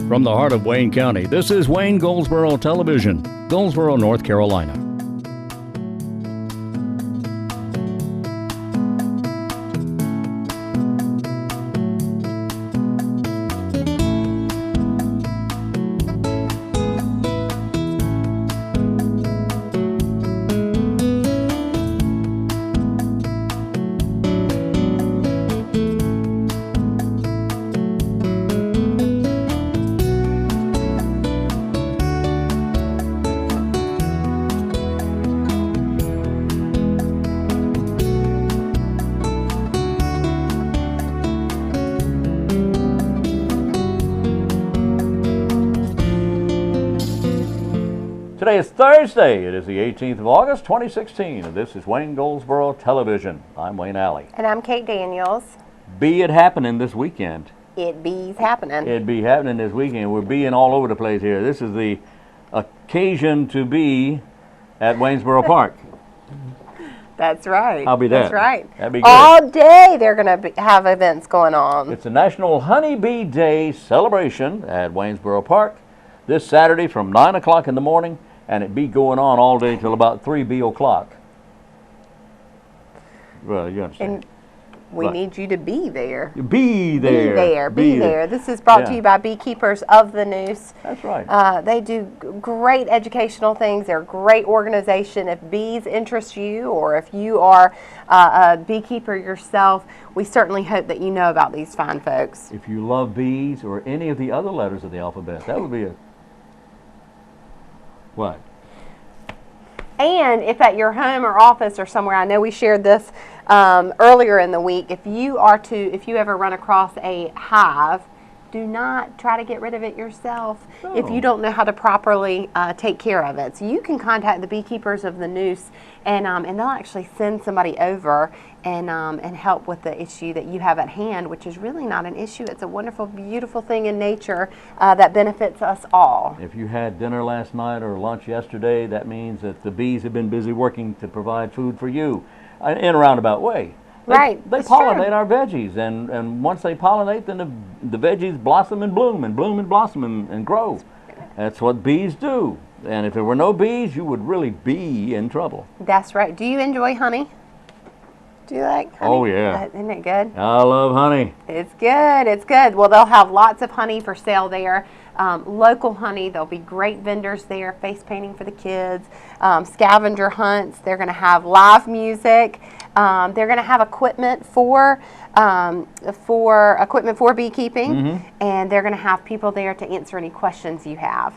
From the heart of Wayne County, this is Wayne Goldsboro Television, Goldsboro, North Carolina. Today is Thursday. It is the 18th of August, 2016, and this is Wayne Goldsboro Television. I'm Wayne Alley. And I'm Kate Daniels. Be it happening this weekend. It be's happening. It be happening this weekend. We're being all over the place here. This is the occasion to be at Waynesboro Park. That's right. I'll be there. That's right. That'd be good. All day they're going to have events going on. It's a National Honeybee Day celebration at Waynesboro Park this Saturday from 9 o'clock in the morning, and it be going on all day till about 3 o'clock. Well, you understand. And we need you to be there. Be there. Be there. This is brought to you by Beekeepers of the Noose. That's right. They do great educational things. They're a great organization. If bees interest you, or if you are a beekeeper yourself, we certainly hope that you know about these fine folks. If you love bees or any of the other letters of the alphabet, that would be a... What? And if at your home or office or somewhere, I know we shared this earlier in the week, if you ever run across a hive, do not try to get rid of it yourself if you don't know how to properly take care of it. So you can contact the Beekeepers of the Noose, and they'll actually send somebody over and help with the issue that you have at hand, which is really not an issue. It's a wonderful, beautiful thing in nature that benefits us all. If you had dinner last night or lunch yesterday, that means that the bees have been busy working to provide food for you in a roundabout way. They pollinate our veggies, and once they pollinate, then the veggies blossom and bloom and blossom and grow. That's what bees do. And if there were no bees, you would really be in trouble. That's right. Do you enjoy honey? Do you like honey? Oh, yeah. Isn't it good? I love honey. It's good. It's good. Well, they'll have lots of honey for sale there. Local honey. There'll be great vendors there, face painting for the kids, scavenger hunts. They're going to have live music. They're going to have equipment for beekeeping, and they're going to have people there to answer any questions you have.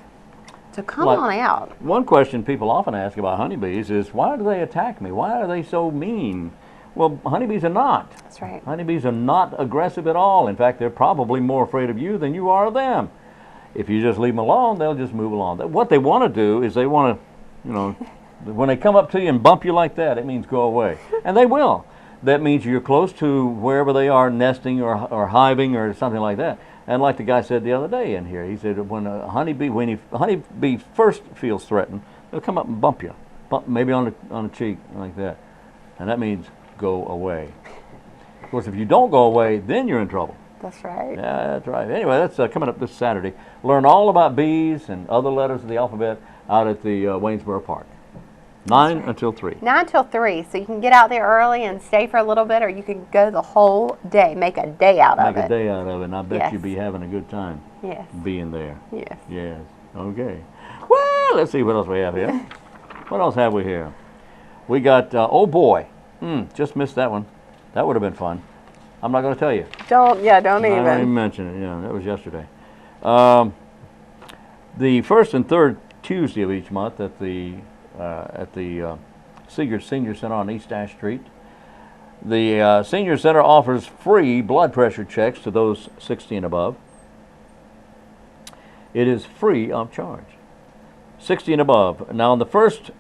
So come on out. One question people often ask about honeybees is, why do they attack me? Why are they so mean? Well, honeybees are not. That's right. Honeybees are not aggressive at all. In fact, they're probably more afraid of you than you are of them. If you just leave them alone, they'll just move along. What they want to do is they want to, when they come up to you and bump you like that, it means go away. And they will. That means you're close to wherever they are nesting or hiving or something like that. And like the guy said the other day in here, he said when a honeybee first feels threatened, they'll come up and bump you, maybe on the cheek like that. And that means go away. Of course, if you don't go away, then you're in trouble. That's right. Yeah, that's right. Anyway, that's coming up this Saturday. Learn all about bees and other letters of the alphabet out at the Waynesboro Park. 9 until 3. 9 till 3. So you can get out there early and stay for a little bit, or you can go the whole day. Make a day out of it. Make a day out of it, and I bet you'll be having a good time. Yes. Being there. Yes. Yes. Okay. Well, let's see what else we have here. What else have we here? We got, oh boy. Just missed that one. That would have been fun. I'm not going to tell you. Don't even. I don't even mention it. Yeah, that was yesterday. The first and third Tuesday of each month at the Seegers Senior Center on East Ash Street, the Senior Center offers free blood pressure checks to those 60 and above. It is free of charge. 60 and above. Now, on the first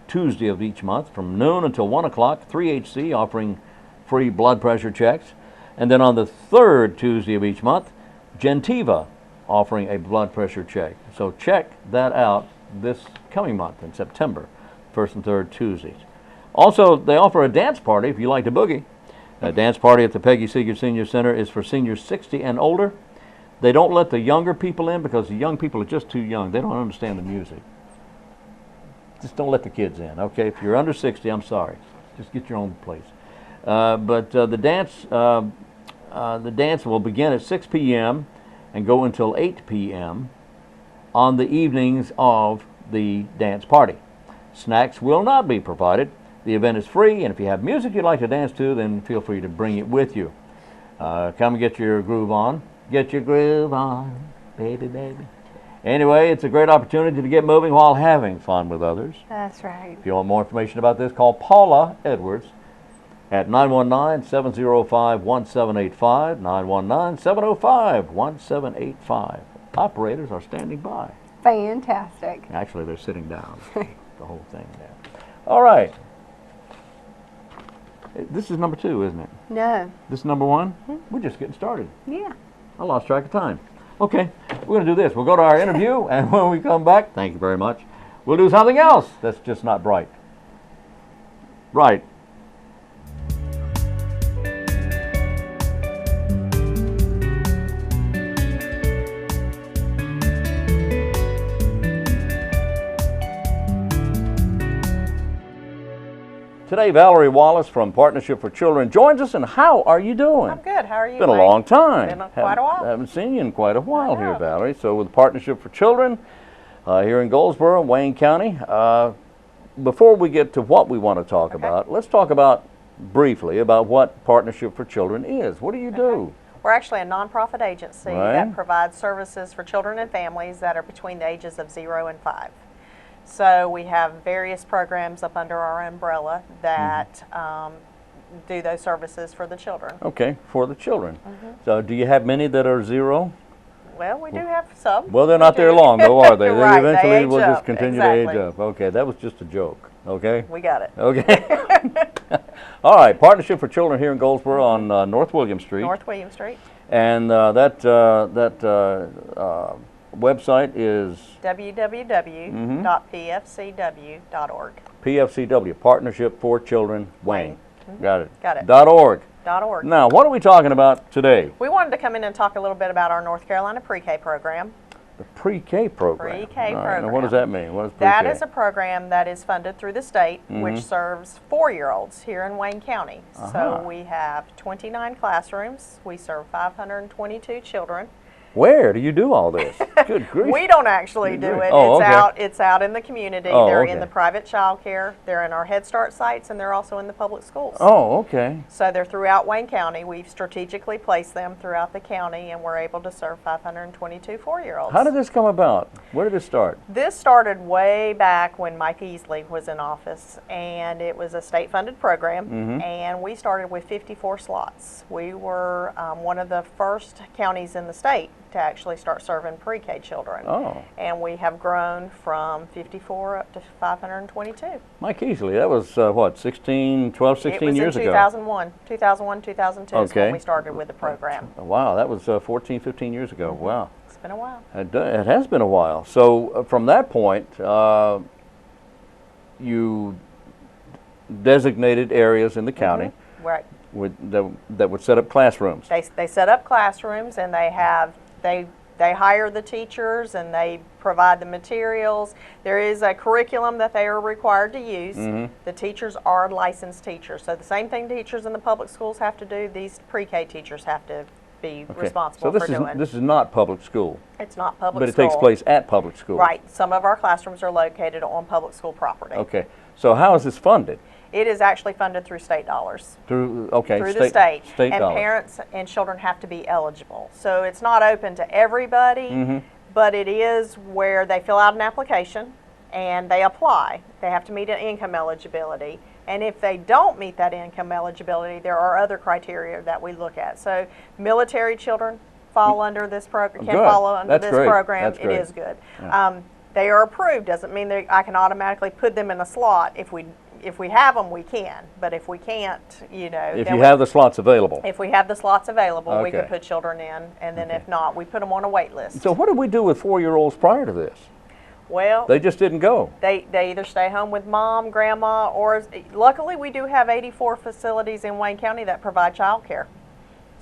Tuesday of each month, from noon until 1 o'clock, 3HC offering free blood pressure checks. And then on the third Tuesday of each month, Gentiva offering a blood pressure check. So check that out this coming month in September, first and third Tuesdays. Also, they offer a dance party if you like to boogie. A dance party at the Peggy Seeger Senior Center is for seniors 60 and older. They don't let the younger people in because the young people are just too young. They don't understand the music. Just don't let the kids in, okay? If you're under 60, I'm sorry. Just get your own place. But the dance will begin at 6 p.m. and go until 8 p.m. on the evenings of the dance party. Snacks will not be provided. The event is free, and if you have music you'd like to dance to, then feel free to bring it with you. Come and get your groove on. Get your groove on, baby, baby. Anyway, it's a great opportunity to get moving while having fun with others. That's right. If you want more information about this, call Paula Edwards at 919-705-1785, 919-705-1785. Operators are standing by. Fantastic. Actually, they're sitting down. The whole thing there. All right. This is number 2, isn't it? No. This is number 1? We're just getting started. Yeah. I lost track of time. Okay, we're going to do this. We'll go to our interview, and when we come back, thank you very much, we'll do something else that's just not bright. Right. Today, Valerie Wallace from Partnership for Children joins us, and how are you doing? I'm good. How are you? It's been a long time. Been quite a while. Haven't seen you in quite a while here, Valerie. So with Partnership for Children here in Goldsboro, Wayne County. Before we get to what we want to talk about, let's talk about briefly about what Partnership for Children is. What do you do? We're actually a nonprofit agency that provides services for children and families that are between the ages of 0 and 5. So we have various programs up under our umbrella that do those services for the children. Okay, for the children. So do you have many that are 0? Well, we do have some. Well, they're not there long, though, are they? Right, They eventually they will age just up. continue Exactly. to age up. Okay, that was just a joke. Okay? We got it. Okay. All right, Partnership for Children here in Goldsboro on North William Street. North William Street. And that website is www.pfcw.org. PFCW, Partnership for Children, Wayne. Got it. Got it. .org. .org. Now, what are we talking about today? We wanted to come in and talk a little bit about our North Carolina pre-K program. The pre-K program. Pre-K All right, program. now what does that mean? What is pre-K? That is a program that is funded through the state, which serves 4-year-olds here in Wayne County. So we have 29 classrooms. We serve 522 children. Where do you do all this? Good grief. We don't actually do it. Oh, It's out in the community. Oh, they're okay. in the private child care. They're in our Head Start sites, and they're also in the public schools. Oh, okay. So they're throughout Wayne County. We've strategically placed them throughout the county, and we're able to serve 522 4-year-olds. How did this come about? Where did it start? This started way back when Mike Easley was in office, and it was a state-funded program, and we started with 54 slots. We were one of the first counties in the state to actually start serving pre-K children. Oh. And we have grown from 54 up to 522. Mike Easley, that was what, 16 years ago? It was in 2001, 2002 is Okay. when we started with the program. Wow, that was 14, 15 years ago. Wow. It's been a while. It has been a while. So from that point, you designated areas in the county Right. that would set up classrooms. They set up classrooms, and they hire the teachers, and they provide the materials. There is a curriculum that they are required to use. The teachers are licensed teachers. So the same thing teachers in the public schools have to do, these pre-K teachers have to be responsible for doing. So this is not public school, It's not public but it school. takes place at public school. Right. Some of our classrooms are located on public school property. Okay. So how is this funded? It is actually funded through state dollars. Through The state. State and dollars. parents and children have to be eligible. So it's not open to everybody, but it is where they fill out an application and they apply. They have to meet an income eligibility. And if they don't meet that income eligibility, there are other criteria that we look at. So military children fall under this program, can Good. follow under That's this great. program. That's It great. is good. They are approved. Doesn't mean I can automatically put them in a slot. If we have them, we can. But if we can't, If then you have the slots available. if we have the slots available, we Okay. could put children in, and then if not, we put them on a wait list. So what did we do with 4-year-olds prior to this? Well, They just didn't go. they either stay home with mom, grandma, or luckily we do have 84 facilities in Wayne County that provide child care.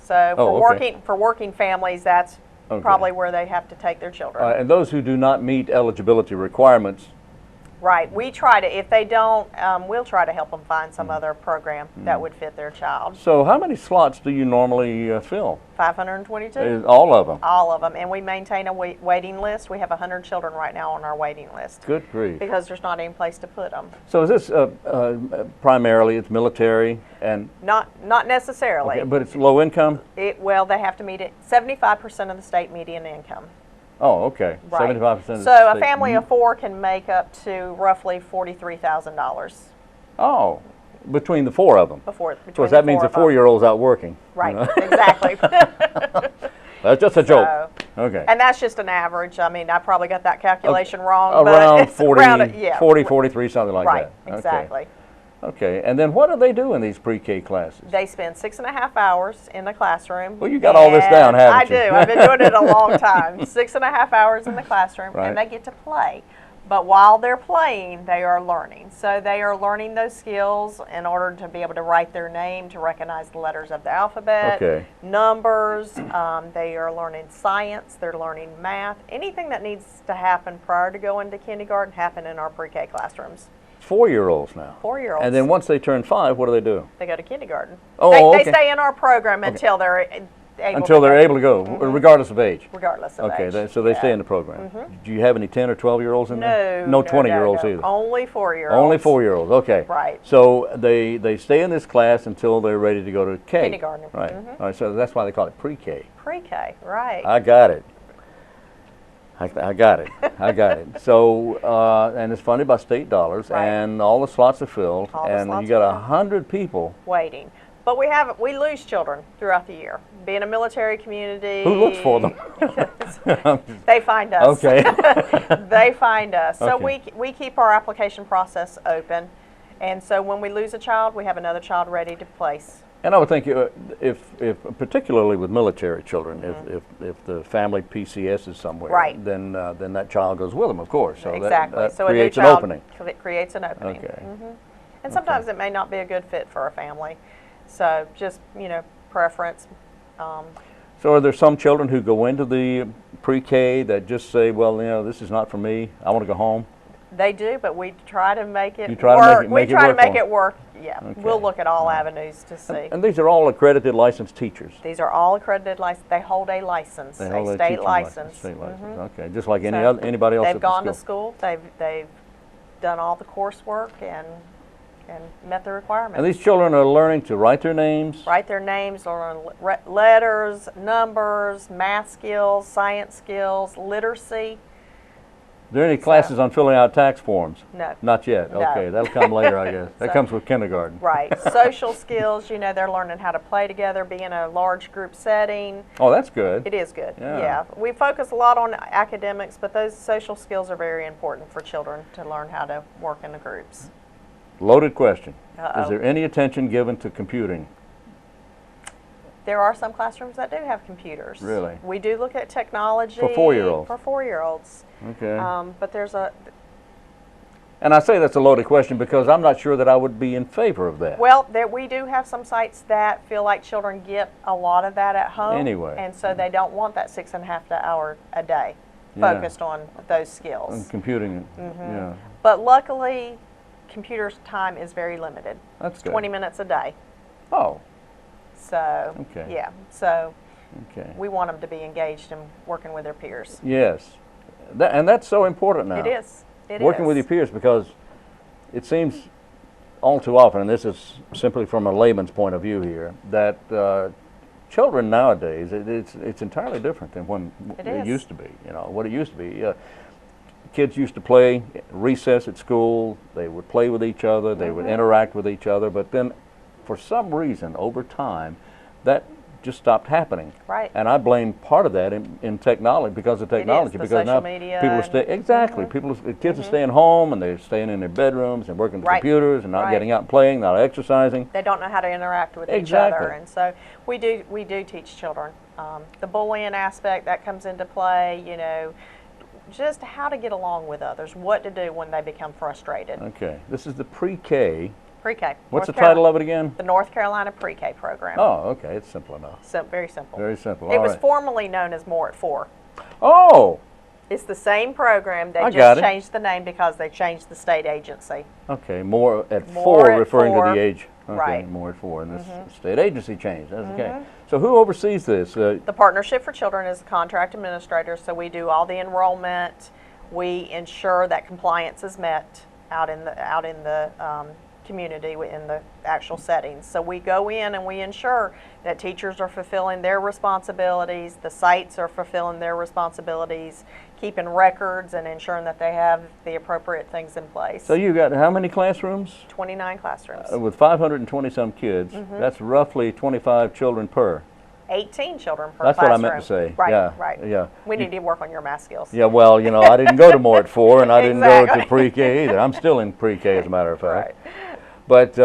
So Oh, for okay. working families, that's probably where they have to take their children. And those who do not meet eligibility requirements, Right. We try to, if they don't, we'll try to help them find some other program that would fit their child. so how many slots do you normally fill? 522. All of them? All of them. And we maintain a waiting list. We have 100 children right now on our waiting list. Good grief. Because there's not any place to put them. So is this primarily, it's military and... Not necessarily. Okay, but it's low income? Well, they have to meet it 75% of the state median income. Oh, okay. Right. 75% of the So a state. family of 4 can make up to roughly $43,000 Oh, between the 4 of them. between Of course, that means the 4-year-old's out working. Right, you know? exactly. That's just a joke. So, Okay. and that's just an average. I mean, I probably got that calculation wrong. Around but it's 40, around, yeah, 40, 43, something like right, that. exactly. Okay, and then what do they do in these pre-K classes? They spend 6.5 hours in the classroom. Well, you got all this down, haven't I you? do. I've been doing it a long time. 6.5 hours in the classroom, Right. and they get to play. But while they're playing, they are learning. So they are learning those skills in order to be able to write their name, to recognize the letters of the alphabet, Okay. numbers. They are learning science. They're learning math. Anything that needs to happen prior to going to kindergarten happen in our pre-K classrooms. 4-year-olds now. 4-year-olds. And then once they turn 5, what do they do? They go to kindergarten. Oh, they okay. stay in our program until they're able Until to they're go, able to go, regardless of age. regardless of Okay, age. so they Yeah. stay in the program. Do you have any 10 or 12-year-olds in there? No, No 20-year-olds no. either. Only 4-year-olds. Only 4-year-olds. Okay. Right. So they stay in this class until they're ready to go to K. Kindergarten. Right. All right. So that's why they call it pre-K. Pre-K, right. I got it. I got it. I got it. So and it's funded by state dollars, Right. and all the slots are filled, All the and slots you got are filled. 100 people. Waiting. But we lose children throughout the year. Being a military community. Who looks for them? They find us. Okay. They find us. So Okay. we keep our application process open. And so when we lose a child, we have another child ready to place. And I would think if particularly with military children, if the family PCS is somewhere, Right. then that child goes with them, of course. So Exactly. that so creates a new an child opening. creates an opening. Okay. And sometimes it may not be a good fit for a family. So just, preference. So are there some children who go into the pre-K that just say, well, this is not for me, I want to go home? They do, but we try to make it You try to work. make it we try to work make for it work. Yeah, Okay. we'll look at all avenues to see. And these are all accredited licensed teachers. These are all accredited license. They hold a license, They hold a a state teaching license. State license. Okay, just like So anybody else They've at the gone to school. school. They've done all the coursework and met the requirements. And these children are learning to write their names. Write their names, learn letters, numbers, math skills, science skills, literacy. Are there any classes on filling out tax forms? No. Not yet. No. Okay, that'll come later, I guess. That So- comes with kindergarten. Right. Social skills, they're learning how to play together, be in a large group setting. Oh, that's good. It is good. Yeah. We focus a lot on academics, but those social skills are very important for children to learn how to work in the groups. Loaded question. Uh-oh. Is there any attention given to computing? There are some classrooms that do have computers. Really? We do look at technology. For 4-year-olds? For 4-year-olds. Okay. But there's And I say that's a loaded question because I'm not sure that I would be in favor of that. well, we do have some sites that feel like children get a lot of that at home. Anyway. And so they don't want that 6.5 hour a day Yeah. focused on those skills. And computing, yeah. But luckily, computer's time is very limited. That's It's good. 20 minutes a day. Oh, So, Okay. yeah. So okay. we want them to be engaged in working with their peers. Yes. And that's so important now. It is. It Working is. with your peers, because it seems all too often, and this is simply from a layman's point of view here, that children nowadays, it's entirely different than when It it is. used to be. What it used to be. Kids used to play recess at school. They would play with each other. They would interact with each other. But then, for some reason, over time, that just stopped happening. Right. And I blame part of that in technology, because of technology. the because now social media people are and- exactly. Kids are staying home and they're staying in their bedrooms and working with Right. computers and not Right. getting out and playing, not exercising. They don't know how to interact with each Exactly. other, and so we do teach children the bullying aspect that comes into play. Just how to get along with others, what to do when they become frustrated. Okay, this is the pre-K. Pre-K. What's the title of it again? The North Carolina Pre-K program. Oh, okay. It's simple enough. So, very simple. Very simple. It All was right. formerly known as More at 4. Oh, It's the same program. They I got just it. changed the name because they changed the state agency. okay. More at More 4, at referring 4. to the age. Okay, Right. more at 4. And this state agency changed. That's okay. So who oversees this? The Partnership for Children is the contract administrator, so we do all the enrollment. We ensure that compliance is met out in the community, in the actual settings. So we go in and we ensure that teachers are fulfilling their responsibilities, the sites are fulfilling their responsibilities, keeping records and ensuring that they have the appropriate things in place. So you got how many classrooms? 29 classrooms. With 520 some kids, that's roughly 25 children per. 18 children per That's classroom. what I meant to say. Right, Yeah, right. yeah. We need to work on your math skills. Yeah, well, you know, I didn't go to more at 4, and I didn't go to Exactly. pre-K either. I'm still in pre-K, as a matter of fact. Right. But,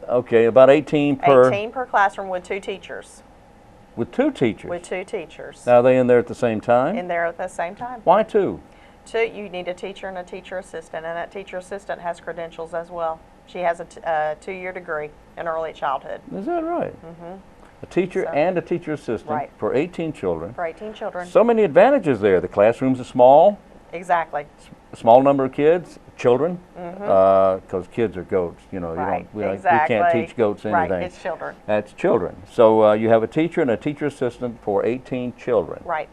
okay, about 18 per. 18 per classroom with 2 teachers. With 2 teachers. With 2 teachers. Now, are they in there at the same time? In there at the same time. Why 2? 2, you need a teacher and a teacher assistant, and that teacher assistant has credentials as well. She has a 2-year degree in early childhood Is that right? A teacher So- and a teacher assistant Right. for 18 children. for 18 children. So many advantages there. The classrooms are small, Exactly. a small number of kids, children, because kids are goats. You know, Right. we can't Exactly. teach goats anything. Right. It's children. That's children. So you have a teacher and a teacher assistant for 18 children. Right.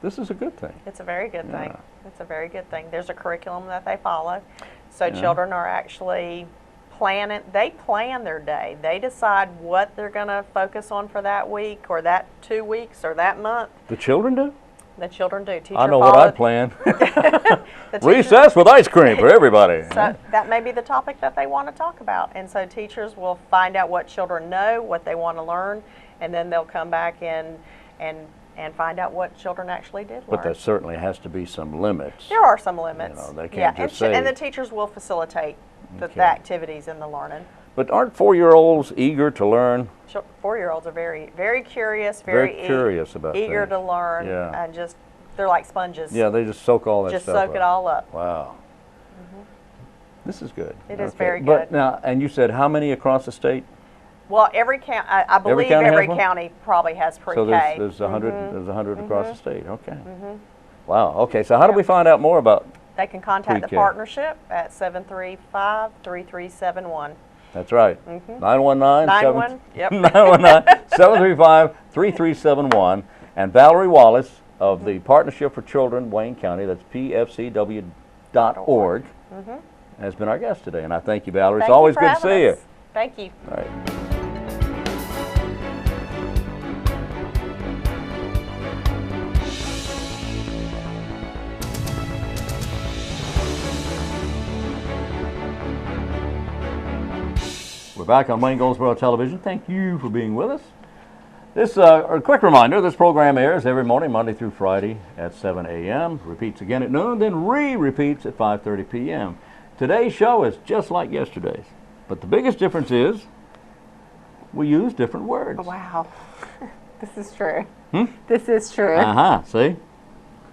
This is a good thing. It's a very good Yeah. thing. It's a very good thing. There's a curriculum that they follow. So children are actually planning, they plan their day. They decide what they're going to focus on for that week or that 2 weeks or that month. The children do? The children do. Teacher I know what I plan. The teacher- Recess with ice cream for everybody. So that may be the topic that they want to talk about. And so teachers will find out what children know, what they want to learn, and then they'll come back and find out what children actually did learn. But there certainly has to be some limits. There are some limits. You know, they can't just say- and the teachers will facilitate the Okay. activities and the learning. But aren't 4-year-olds eager to learn? 4-year-olds are very, very curious, Very very curious about eager things. to learn, Yeah. and just they're like sponges. Yeah, they just soak all that just stuff soak up. it all up. Wow. This is good. It is Okay. very But good. now, and you said how many across the state? Well, every county, I believe county has every one? county probably has pre-K. So there's 100. There's 100 across the state. Okay. Wow. Okay. So how do we find out more about? They can contact the Pre-K. partnership at 735-3371. That's right. 919 91, yep. 735-3371. And Valerie Wallace of the Partnership for Children, Wayne County. That's pfcw.org. Has been our guest today, and I thank you, Valerie. Thank It's always you for good to having see you. us. Thank you. All right. We're back on Wayne Goldsboro Television. Thank you for being with us. This a quick reminder, this program airs every morning, Monday through Friday at 7 a.m., repeats again at noon, then re-repeats at 5:30 p.m. Today's show is just like yesterday's, but the biggest difference is we use different words. Wow. This is true. This is true. See?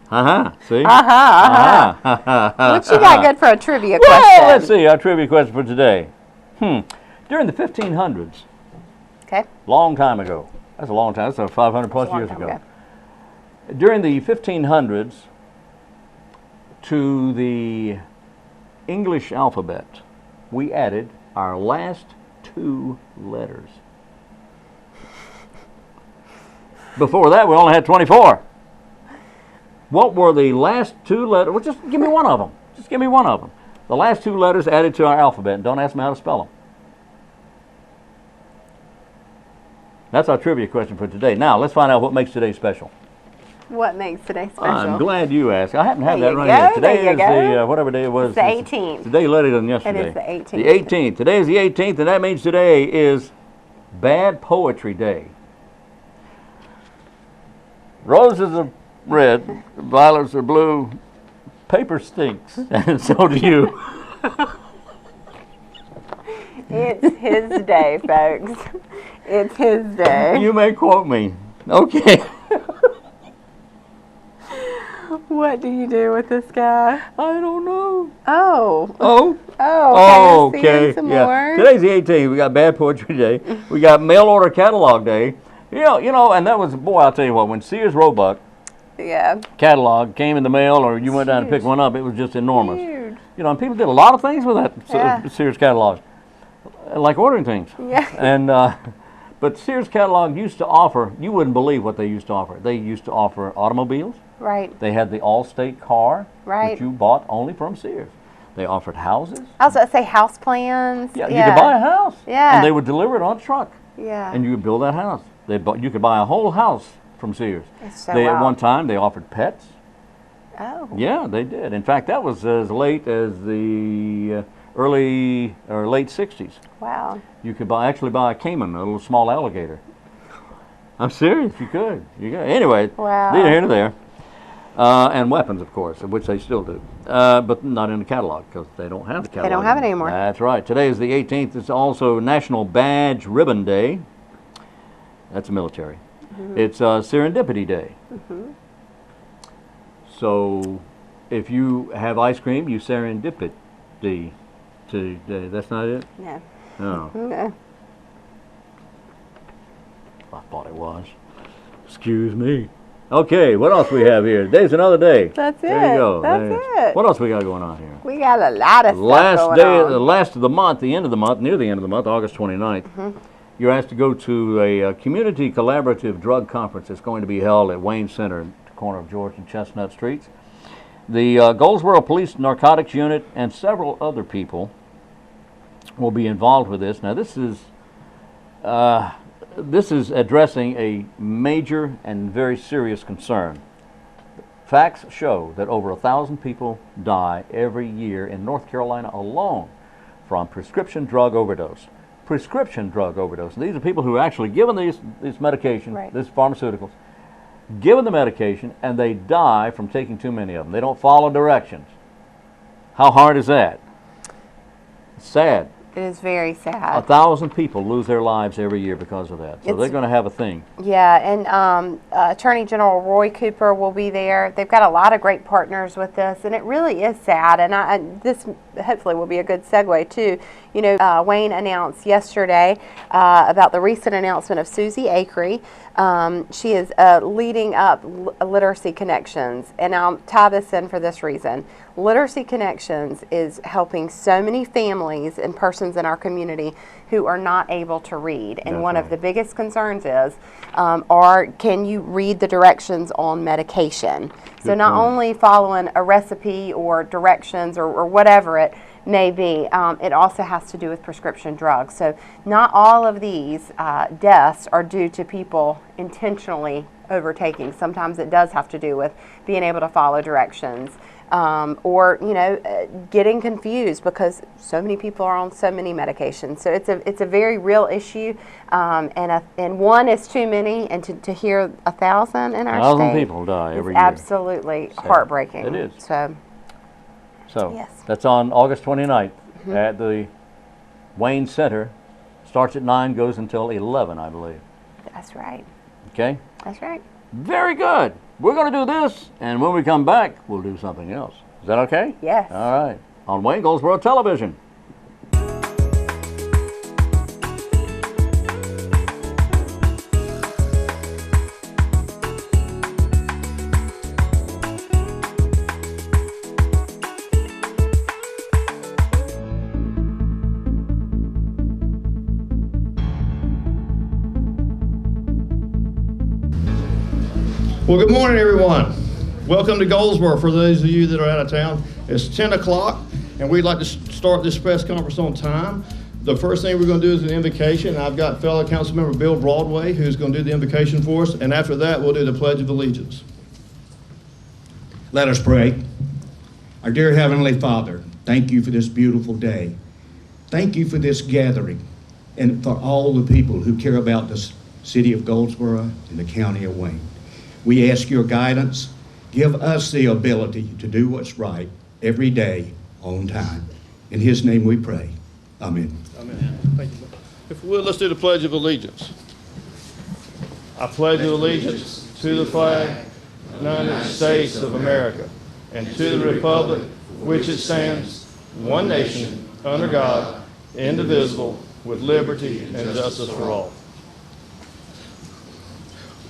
See? What you got good for a trivia Well, question? let's see, our trivia question for today. During the 1500s, Okay. long time ago, that's a long time, that's 500 plus That's a long years time ago. ago. During the 1500s, to the English alphabet, we added our last 2 letters. Before that, we only had 24. What were the last 2 letters? Well, just give me one of them. Just give me one of them. The last 2 letters added to our alphabet. Don't ask me how to spell them. That's our trivia question for today. Now, let's find out what makes today special. What makes today special? I'm glad you asked. I happen to have There that you right here. go, Today there you is go. the, whatever day it was. It's the 18th. Today later than yesterday. It is the 18th. The 18th. Today is the 18th, and that means today is Bad Poetry Day. Roses are red, violets are blue, paper stinks, and so do you. It's his day, folks. It's his day. You may quote me. Okay. What do you do with this guy? I don't know. Oh. Oh. Oh, okay. Okay. Some Yeah. more. Today's the 18th. We got Bad Poetry Day. We got Mail Order Catalog Day. You know, and that was, boy, I'll tell you what, when Sears Roebuck Yeah. catalog came in the mail or you went down to pick Huge. one up, it was just enormous. Huge. You know, and people did a lot of things with that Yeah. Sears catalog, like ordering things. Yeah. And but Sears catalog used to offer, you wouldn't believe what they used to offer. They used to offer automobiles. Right. They had the Allstate car, Right. which you bought only from Sears. They offered houses. I was going to say house plans. Yeah, you could buy a house. Yeah. And they would deliver it on a truck. Yeah. And you could build that house. You could buy a whole house from Sears. It's so At wild. one time, they offered pets. Oh. Yeah, they did. In fact, that was as late as the early or late 60s. Wow. You could actually buy a caiman, a little small alligator. I'm serious, you could. Anyway, Wow. neither here nor there. And weapons, of course, which they still do. But not in the catalog because they don't have the catalog. don't have it anymore. That's right. Today is the 18th. It's also National Badge Ribbon Day. That's military. Mm-hmm. It's Serendipity Day. So if you have ice cream, you serendipity today. That's not it? No. No. No. I thought it was. Excuse me. Okay, what else we have here? Today's another day. That's There it. you go. That's There it. is. What else we got going on here? We got a lot of stuff Last going day, on. the last of the month, the end of the month, near the end of the month, August 29th, you're asked to go to a community collaborative drug conference that's going to be held at Wayne Center at the corner of George and Chestnut Streets. The Goldsboro Police Narcotics Unit and several other people will be involved with this. Now, this is addressing a major and very serious concern. Facts show that over 1,000 people die every year in North Carolina alone from prescription drug overdose. Prescription drug overdose. These are people who are actually given these medications, Right. these pharmaceuticals, given the medication, and they die from taking too many of them. They don't follow directions. How hard is that? It's sad. It is very sad. 1,000 people lose their lives every year because of that. So It's- they're going to have a thing. Yeah, and Attorney General Roy Cooper will be there. They've got a lot of great partners with this, and it really is sad. And this hopefully will be a good segue too. You know, Wayne announced yesterday about the recent announcement of Susie Akery. She is leading up Literacy Connections, and I'll tie this in for this reason. Literacy Connections is helping so many families and persons in our community who are not able to read. And That's one of right. the biggest concerns is, can you read the directions on medication? So Good not point. only following a recipe or directions or whatever it may be, it also has to do with prescription drugs. So not all of these deaths are due to people intentionally overtaking. Sometimes it does have to do with being able to follow directions. Or getting confused because so many people are on so many medications. So it's a very real issue, and one is too many, and to hear 1,000 in our 1,000 state people die is every year. absolutely heartbreaking. It is. So So Yes. that's on August 29th at the Wayne Center. Starts at 9, goes until 11, I believe. that's right. Okay? That's right. Very good. We're going to do this, and when we come back, we'll do something else. Is that okay? Yes. All right. On Wayne Goldsboro Television. Well, good morning, everyone. Welcome to Goldsboro. For those of you that are out of town, it's 10 o'clock, and we'd like to start this press conference on time. The first thing we're going to do is an invocation. I've got fellow Councilmember Bill Broadway, who's going to do the invocation for us, and after that, we'll do the Pledge of Allegiance. Let us pray. Our dear Heavenly Father, thank you for this beautiful day. Thank you for this gathering and for all the people who care about the city of Goldsboro and the county of Wayne. We ask your guidance. Give us the ability to do what's right every day on time. In his name we pray. Amen. Amen. Thank you. If we would, let's do the Pledge of Allegiance. I pledge allegiance to the flag United States of America, and to the republic which it stands, one nation, under God, indivisible, with liberty and justice for all.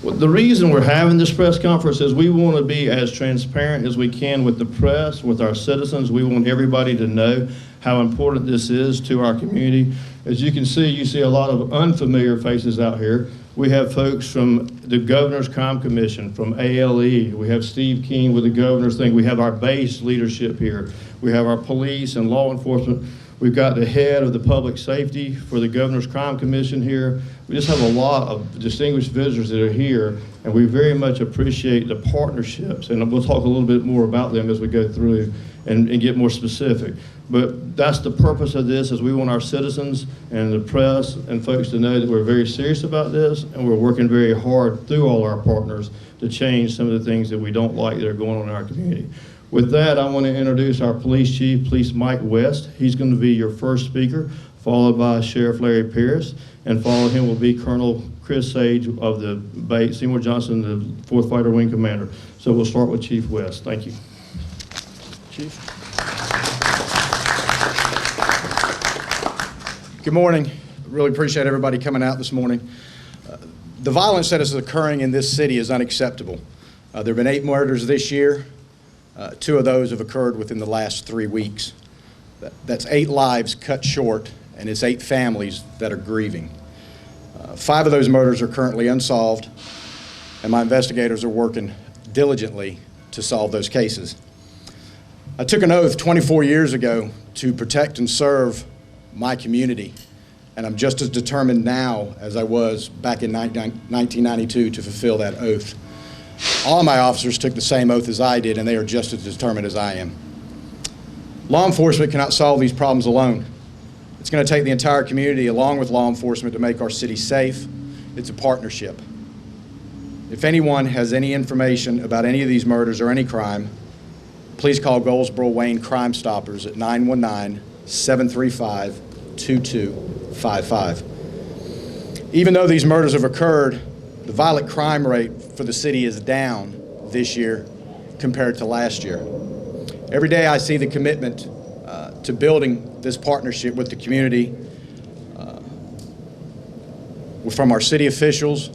Well, the reason we're having this press conference is we want to be as transparent as we can with the press, with our citizens. We want everybody to know how important this is to our community. As you can see, you see a lot of unfamiliar faces out here. We have folks from the Governor's Crime Commission, from ALE. We have Steve King with the Governor's thing. We have our base leadership here. We have our police and law enforcement. We've got the head of the public safety for the Governor's Crime Commission here. We just have a lot of distinguished visitors that are here, and we very much appreciate the partnerships, and we'll talk a little bit more about them as we go through and get more specific. But that's the purpose of this, is we want our citizens and the press and folks to know that we're very serious about this, and we're working very hard through all our partners to change some of the things that we don't like that are going on in our community. With that, I want to introduce our police chief, Police Mike West. He's going to be your first speaker, followed by Sheriff Larry Pierce, and following him will be Colonel Chris Sage of the Seymour Johnson, the 4th Fighter Wing Commander. So we'll start with Chief West. Thank you. Chief. Good morning. Really appreciate everybody coming out this morning. The violence that is occurring in this city is unacceptable. There have been 8 murders this year. 2 of those have occurred within the last 3 weeks. That's 8 lives cut short, and it's 8 families that are grieving. 5 of those murders are currently unsolved, and my investigators are working diligently to solve those cases. I took an oath 24 years ago to protect and serve my community, and I'm just as determined now as I was back in 1992 to fulfill that oath. All of my officers took the same oath as I did, and they are just as determined as I am. Law enforcement cannot solve these problems alone. It's going to take the entire community along with law enforcement to make our city safe. It's a partnership. If anyone has any information about any of these murders or any crime, please call Goldsboro Wayne Crime Stoppers at 919-735-2255. Even though these murders have occurred, the violent crime rate for the city is down this year compared to last year. Every day I see the commitment to building this partnership with the community from our city officials,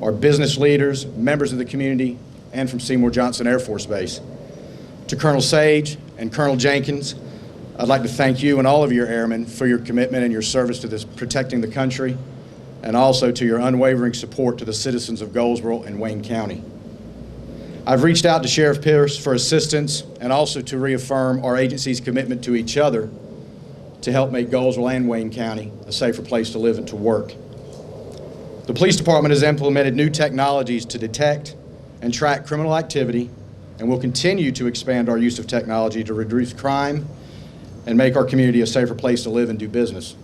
our business leaders, members of the community, and from Seymour Johnson Air Force Base. To Colonel Sage and Colonel Jenkins, I'd like to thank you and all of your airmen for your commitment and your service to this protecting the country, and also to your unwavering support to the citizens of Goldsboro and Wayne County. I've reached out to Sheriff Pierce for assistance and also to reaffirm our agency's commitment to each other to help make Goldsboro and Wayne County a safer place to live and to work. The police department has implemented new technologies to detect and track criminal activity, and will continue to expand our use of technology to reduce crime and make our community a safer place to live and do business.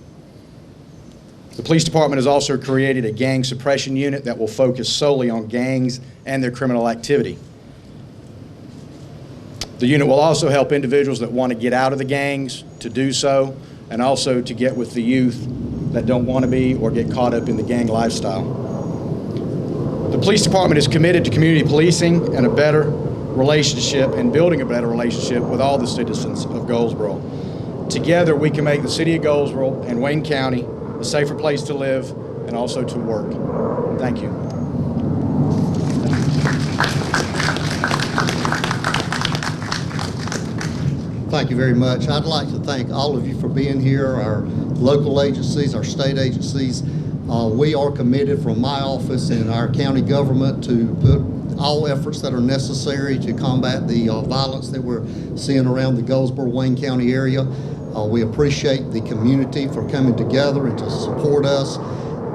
The police department has also created a gang suppression unit that will focus solely on gangs and their criminal activity. The unit will also help individuals that want to get out of the gangs to do so, and also to get with the youth that don't want to be or get caught up in the gang lifestyle. The police department is committed to community policing and a better relationship and building a better relationship with all the citizens of Goldsboro. Together we can make the city of Goldsboro and Wayne County a safer place to live and also to work. Thank you. Thank you very much. I'd like to thank all of you for being here, our local agencies, our state agencies. We are committed from my office and our county government to put all efforts that are necessary to combat the violence that we're seeing around the Goldsboro-Wayne County area. We appreciate the community for coming together and to support us.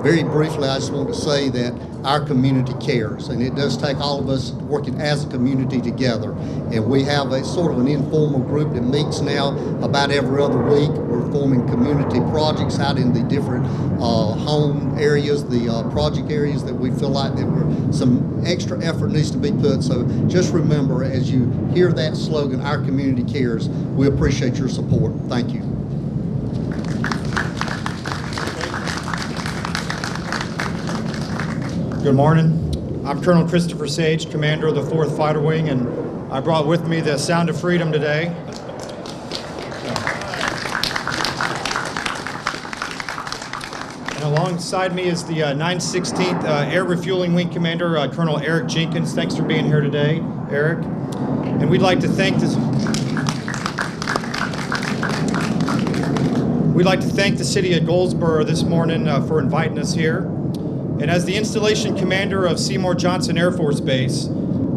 Very briefly, I just want to say that our community cares, and it does take all of us working as a community together. And we have a sort of an informal group that meets now about every other week. We're forming community projects out in the different home areas, the project areas that we feel like that some extra effort needs to be put. So just remember, as you hear that slogan, our community cares, we appreciate your support. Thank you. Good morning. I'm Colonel Christopher Sage, commander of the 4th Fighter Wing, and I brought with me the Sound of Freedom today. And alongside me is the 916th Air Refueling Wing Commander, Colonel Eric Jenkins. Thanks for being here today, Eric. And we'd like to thank the city of Goldsboro this morning for inviting us here. And as the installation commander of Seymour Johnson Air Force Base,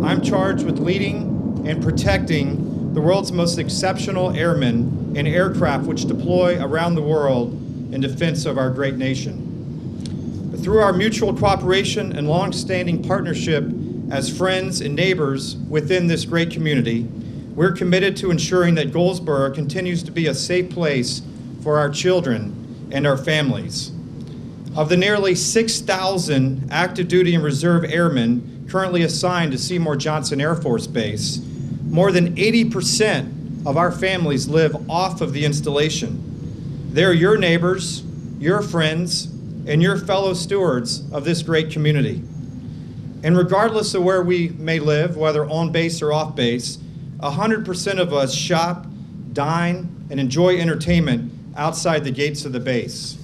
I'm charged with leading and protecting the world's most exceptional airmen and aircraft which deploy around the world in defense of our great nation. But through our mutual cooperation and long-standing partnership as friends and neighbors within this great community, we're committed to ensuring that Goldsboro continues to be a safe place for our children and our families. Of the nearly 6,000 active duty and reserve airmen currently assigned to Seymour Johnson Air Force Base, more than 80% of our families live off of the installation. They're your neighbors, your friends, and your fellow stewards of this great community. And regardless of where we may live, whether on base or off base, 100% of us shop, dine, and enjoy entertainment outside the gates of the base.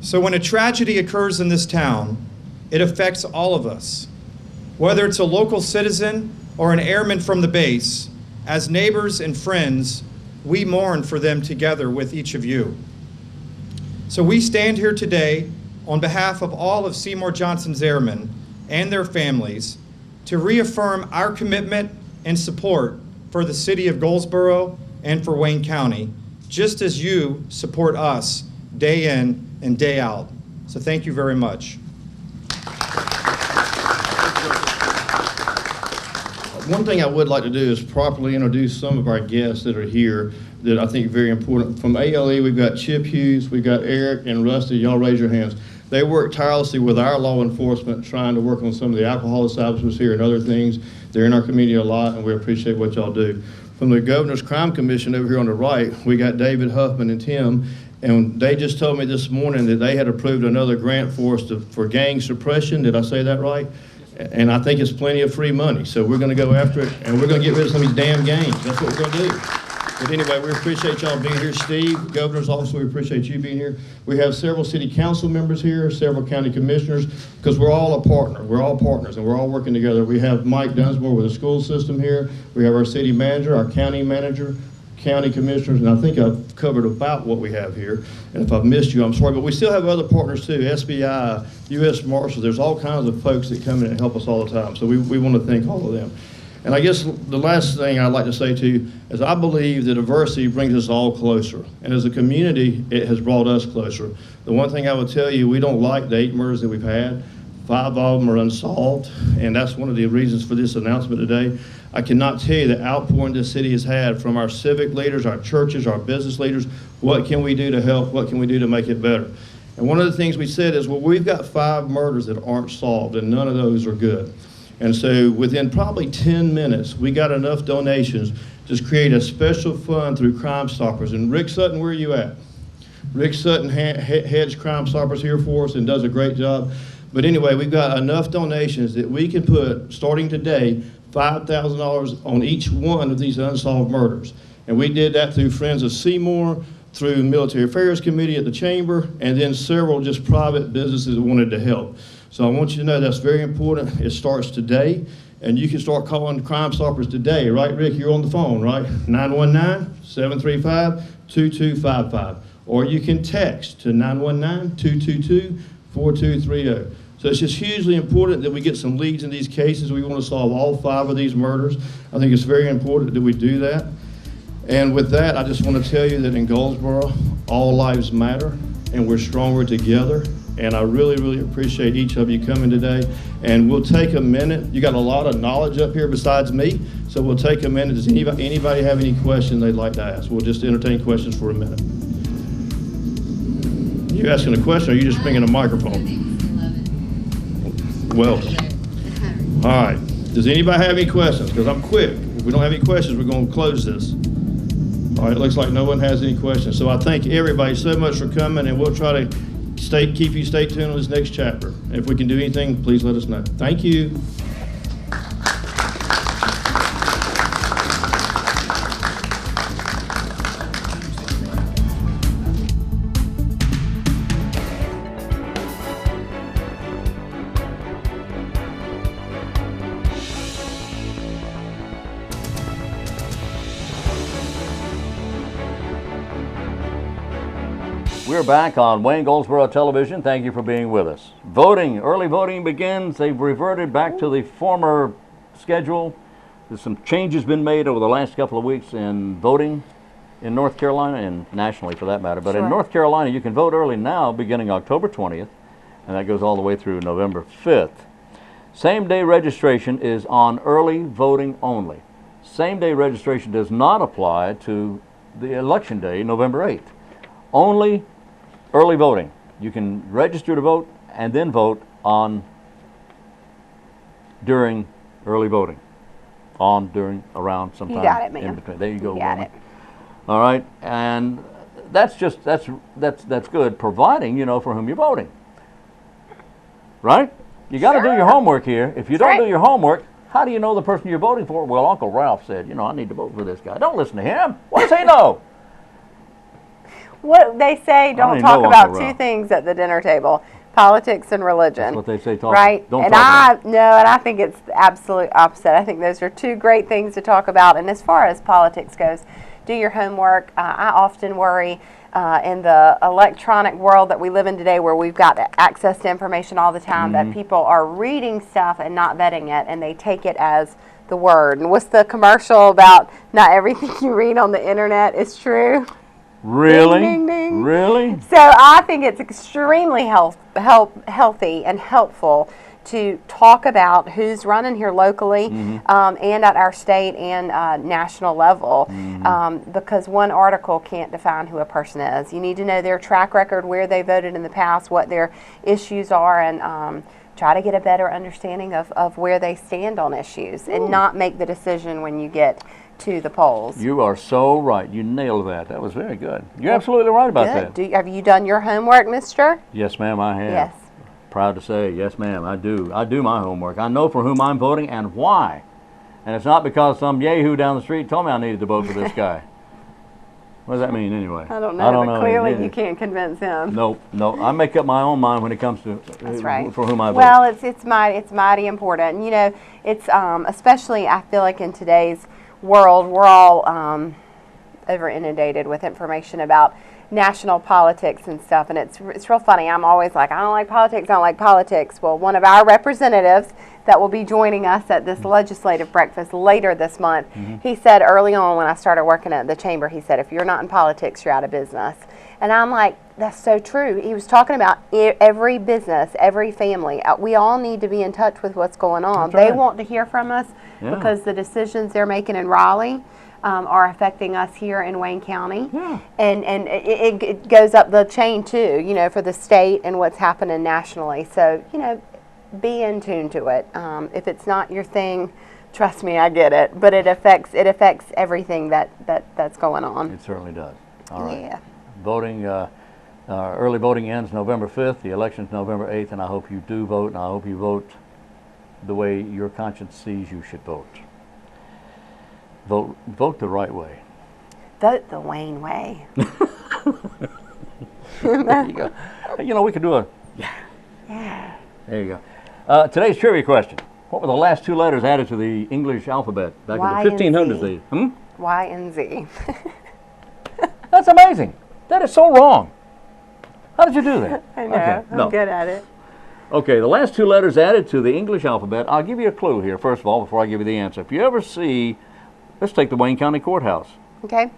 So when a tragedy occurs in this town, it affects all of us. Whether it's a local citizen or an airman from the base, as neighbors and friends, we mourn for them together with each of you. So we stand here today on behalf of all of Seymour Johnson's airmen and their families to reaffirm our commitment and support for the city of Goldsboro and for Wayne County, just as you support us day in and day out. So thank you very much. One thing I would like to do is properly introduce some of our guests that are here that I think are very important. From ALE, we've got Chip Hughes, we've got Eric and Rusty. Y'all raise your hands. They work tirelessly with our law enforcement, trying to work on some of the alcohol establishments here and other things. They're in our community a lot, and we appreciate what y'all do. From the Governor's Crime Commission over here on the right, we got David Huffman and Tim, and they just told me this morning that they had approved another grant for us for gang suppression. Did I say that right? And I think it's plenty of free money. So we're going to go after it, and we're going to get rid of some of these damn gangs. That's what we're going to do. But anyway, we appreciate y'all being here. Steve, Governor's Office, we appreciate you being here. We have several city council members here, several county commissioners, because we're all a partner. We're all partners, and we're all working together. We have Mike Dunsmore with the school system here. We have our city manager, our county manager, county commissioners, and I think I've covered about what we have here. And if I've missed you, I'm sorry. But we still have other partners too, SBI, U.S. Marshals. There's all kinds of folks that come in and help us all the time. So we want to thank all of them. And I guess the last thing I'd like to say to you is I believe that diversity brings us all closer. And as a community, it has brought us closer. The one thing I would tell you, we don't like the 8 murders that we've had. 5 of them are unsolved, and that's one of the reasons for this announcement today. I cannot tell you the outpouring this city has had from our civic leaders, our churches, our business leaders. What can we do to help? What can we do to make it better? And one of the things we said is, well, we've got 5 murders that aren't solved, and none of those are good. And so within probably 10 minutes, we got enough donations to create a special fund through Crime Stoppers. And Rick Sutton, where are you at? Rick Sutton heads Crime Stoppers here for us and does a great job. But anyway, we've got enough donations that we can put, starting today, $5,000 on each one of these unsolved murders. And we did that through Friends of Seymour, through Military Affairs Committee at the Chamber, and then several just private businesses that wanted to help. So I want you to know that's very important. It starts today, and you can start calling Crime Stoppers today, right, Rick? You're on the phone, right? 919-735-2255. Or you can text to 919-222-4230. So it's just hugely important that we get some leads in these cases. We want to solve all 5 of these murders. I think it's very important that we do that. And with that, I just want to tell you that in Goldsboro, all lives matter, and we're stronger together. And I really, really appreciate each of you coming today. And we'll take a minute. You got a lot of knowledge up here besides me, so we'll take a minute. Does anybody have any questions they'd like to ask? We'll just entertain questions for a minute. You asking a question, or are you just bringing a microphone? Welcome. All right. Does anybody have any questions? Because I'm quick. If we don't have any questions, we're going to close this. All right. It looks like no one has any questions. So I thank everybody so much for coming, and we'll try to keep you stay tuned on this next chapter. If we can do anything, please let us know. Thank you. We're back on Wayne Goldsboro Television. Thank you for being with us. Voting, early voting begins. They've reverted back to the former schedule. There's some changes been made over the last couple of weeks in voting in North Carolina and nationally for that matter. But in North Carolina, you can vote early now beginning October 20th, and that goes all the way through November 5th. Same-day registration is on early voting only. Same-day registration does not apply to the election day, November 8th. Only early voting. You can register to vote and then vote on during early voting. On, during, around, sometime. You got it, ma'am. In between. There you go, You got woman. it. All right, and that's good, providing you know for whom you're voting. Right? You got to do your homework here. If you don't do your homework, how do you know the person you're voting for? Well, Uncle Ralph said, I need to vote for this guy. Don't listen to him. What does he know? What they say, don't talk about two things at the dinner table: politics and religion. That's what they say. Right? And I think it's the absolute opposite. I think those are two great things to talk about. And as far as politics goes, do your homework. I often worry in the electronic world that we live in today, where we've got access to information all the time, that people are reading stuff and not vetting it, and they take it as the word. And what's the commercial about not everything you read on the internet is true? Really? Ding, ding, ding. Really? So I think it's extremely healthy and helpful to talk about who's running here locally and at our state and national level, because one article can't define who a person is. You need to know their track record, where they voted in the past, what their issues are, and try to get a better understanding of where they stand on issues, and not make the decision when you get to the polls. You are so right. You nailed that. That was very good. You're absolutely right about that. Have you done your homework, mister? Yes, ma'am, I have. Yes. Proud to say, yes, ma'am, I do. I do my homework. I know for whom I'm voting and why. And it's not because some yahoo down the street told me I needed to vote for this guy. What does that mean anyway? I don't know, but clearly you can't convince him. No. I make up my own mind when it comes to for whom I vote. Well, it's mighty important. It's especially, I feel like in today's world, we're all over inundated with information about national politics and stuff, and it's real funny. I'm always like, I don't like politics. Well, one of our representatives that will be joining us at this legislative breakfast later this month, he said early on when I started working at the chamber, he said, if you're not in politics, you're out of business. And I'm like, that's so true. He was talking about every business, every family. We all need to be in touch with what's going on. They want to hear from us because the decisions they're making in Raleigh are affecting us here in Wayne County. And it goes up the chain too, for the state and what's happening nationally. So, be in tune to it. If it's not your thing, trust me, I get it. But it affects everything that's going on. It certainly does. All right. Yeah. Voting, early voting ends November 5th. The election's November 8th, and I hope you do vote, and I hope you vote the way your conscience sees you should vote. Vote the right way. Vote the Wayne way. There you go. We could do a yeah. There you go. Today's trivia question. What were the last two letters added to the English alphabet back in the 1500s? Y and Z. That's amazing. That is so wrong. How did you do that? I know. I'm good at it. Okay, the last two letters added to the English alphabet. I'll give you a clue here, first of all, before I give you the answer. If you ever see, let's take the Wayne County Courthouse. Okay.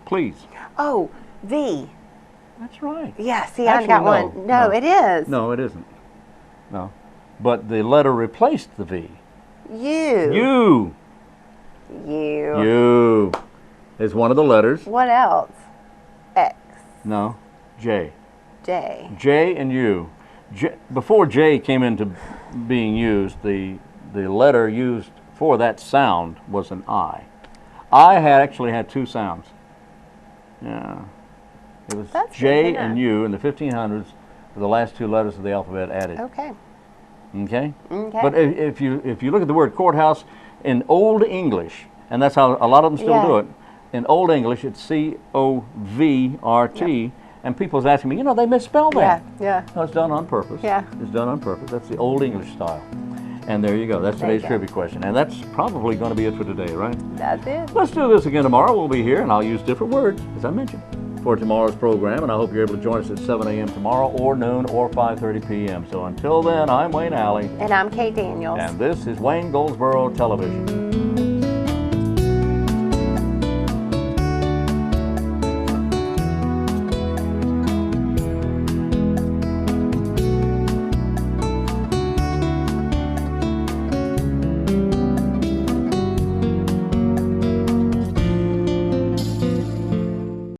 Please. Oh, V. That's right. Yeah, see, I've got one. No, it is. No, it isn't. No. But the letter replaced the V. U. U is one of the letters. What else? X. No. J. J. J and U. Before J came into being used, the letter used for that sound was an I. I actually had two sounds. Yeah. It was J and U in the 1500s. the last two letters of the alphabet added. Okay. Okay? Okay. But if you look at the word courthouse in Old English, and that's how a lot of them still do it, in Old English it's C-O-V-R-T, and people's asking me, they misspell that. Yeah. No, it's done on purpose. Yeah. It's done on purpose. That's the Old English style. And there you go. That's today's trivia question. And that's probably going to be it for today, right? That's it. Let's do this again tomorrow. We'll be here, and I'll use different words, as I mentioned, for tomorrow's program. And I hope you're able to join us at 7 a.m. tomorrow, or noon, or 5:30 p.m. So until then, I'm Wayne Alley. And I'm Kate Daniels. And this is Wayne Goldsboro Television.